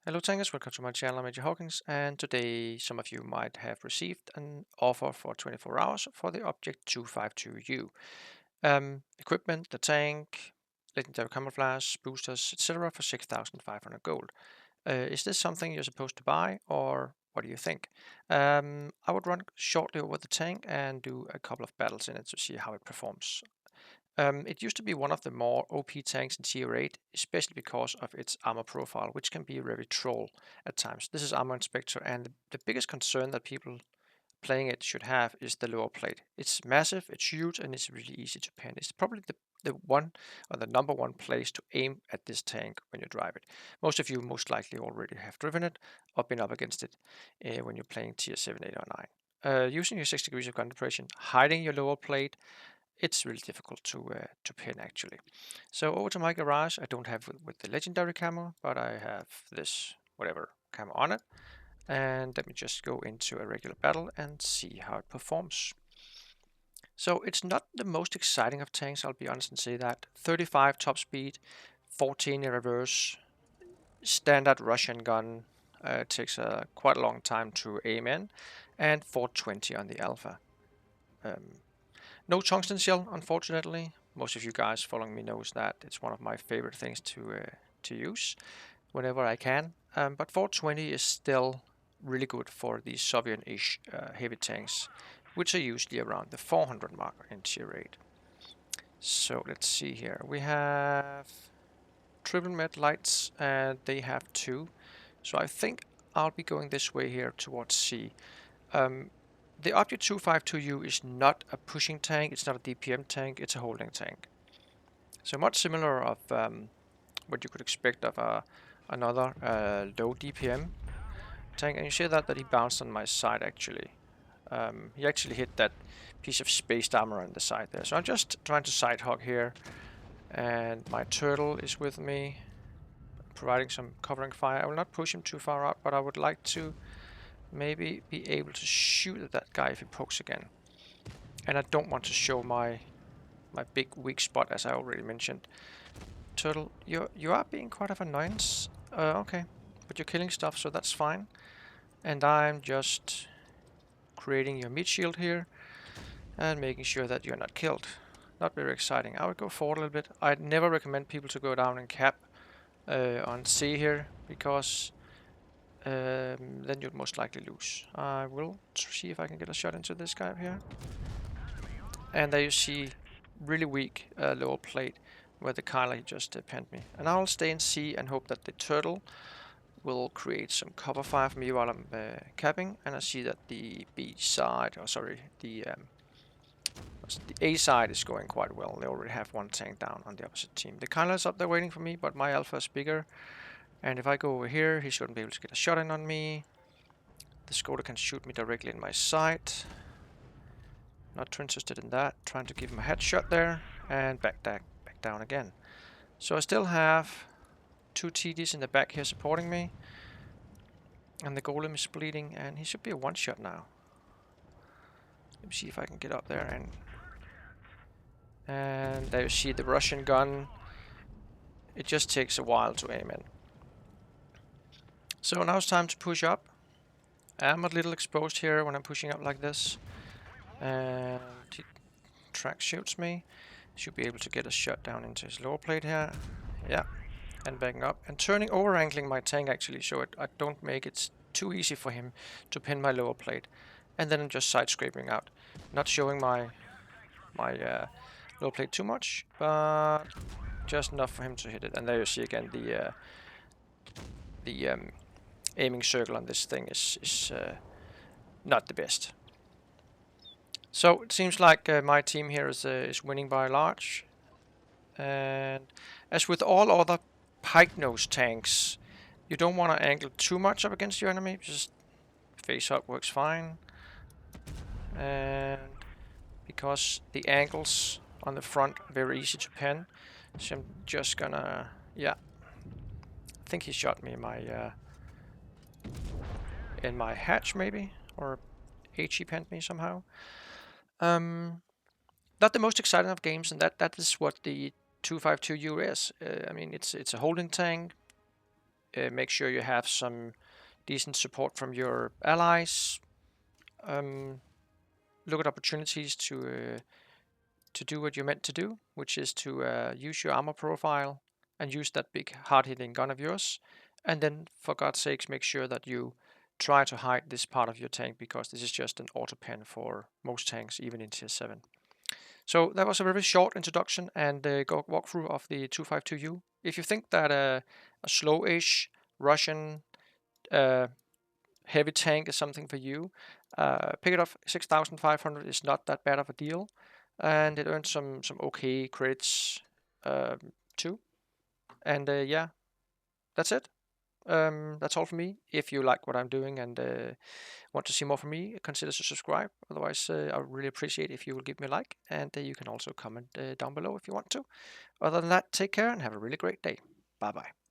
Hello Tankers, welcome to my channel. I'm Major Hawkins, and today some of you might have received an offer for 24 hours for the Object 252U. Equipment, the tank, legendary camouflage, boosters, etc. for 6,500 gold. Is this something you're supposed to buy, or what do you think? I would run shortly over the tank and do a couple of battles in it to see how it performs. It used to be one of the more OP tanks in Tier 8, especially because of its armor profile, which can be very troll at times. This is Armor Inspector, and the biggest concern that people playing it should have is the lower plate. It's massive, it's huge, and it's really easy to pen. It's probably the one or the number one place to aim at this tank when you drive it. Most of you most likely already have driven it or been up against it when you're playing Tier 7, 8, or 9. Using your 6 degrees of gun depression, hiding your lower plate, it's really difficult to pin actually. So over to my garage. I don't have with the legendary camo, but I have this whatever camo on it. And let me just go into a regular battle and see how it performs. So it's not the most exciting of tanks, I'll be honest and say that. 35 top speed, 14 in reverse, standard Russian gun. Takes quite a long time to aim in, and 420 on the alpha. No tungsten shell, unfortunately. Most of you guys following me knows that it's one of my favorite things to use whenever I can. But 420 is still really good for the Soviet-ish heavy tanks, which are usually around the 400 mark in Tier 8. So let's see here. We have triple med lights, and they have 2. So I think I'll be going this way here towards C. The Object 252U is not a pushing tank, it's not a DPM tank, it's a holding tank. So much similar of what you could expect of another low DPM tank. And you see that he bounced on my side actually. He actually hit that piece of spaced armor on the side there. So I'm just trying to side hog here. And my turtle is with me, providing some covering fire. I will not push him too far out, but I would like to maybe be able to shoot at that guy if he pokes again. And I don't want to show my big weak spot, as I already mentioned. Turtle, you are being quite of annoyance. Okay, but you're killing stuff, so that's fine. And I'm just creating your meat shield here and making sure that you're not killed. Not very exciting. I would go forward a little bit. I'd never recommend people to go down and cap on C here, because then you'd most likely lose. I will see if I can get a shot into this guy up here. And there you see really weak lower plate where the Kyler just penned me. And I'll stay in C and hope that the turtle will create some cover fire for me while I'm capping. And I see that the B side, or sorry, the A side is going quite well. They already have one tank down on the opposite team. The Kyler is up there waiting for me, but my alpha is bigger. And if I go over here, he shouldn't be able to get a shot in on me. The Skoda can shoot me directly in my sight. Not too interested in that. Trying to give him a headshot there, and back down again. So I still have 2 TDs in the back here supporting me. And the golem is bleeding, and he should be a one-shot now. Let me see if I can get up there and there you see the Russian gun. It just takes a while to aim in. So now it's time to push up. I'm a little exposed here when I'm pushing up like this. And he track shoots me. Should be able to get a shot down into his lower plate here. Yeah. And backing up. And turning over angling my tank actually, so I don't make it too easy for him to pin my lower plate. And then I'm just side scraping out. Not showing my lower plate too much, but just enough for him to hit it. And there you see again the aiming circle on this thing is not the best. So it seems like my team here is winning by large. And as with all other pike nose tanks, you don't want to angle too much up against your enemy. Just face up works fine. And because the angles on the front are very easy to pen, so I'm just gonna, yeah. I think he shot me in my hatch maybe, or he penned me somehow. Not the most exciting of games, and that is what the 252U is. I mean, it's a holding tank. make sure you have some decent support from your allies. Look at opportunities to do what you're meant to do, which is to use your armor profile and use that big hard-hitting gun of yours. And then, for God's sakes, make sure that you try to hide this part of your tank, because this is just an auto pen for most tanks, even in tier 7. So that was a very short introduction and walkthrough of the 252U. If you think that a slow-ish Russian heavy tank is something for you, pick it up. 6,500 is not that bad of a deal, and it earns some okay credits too. And yeah, that's it. That's all for me. If you like what I'm doing and want to see more from me, consider to subscribe. Otherwise, I would really appreciate if you will give me a like, and you can also comment down below if you want to. Other than that, take care and have a really great day. Bye bye.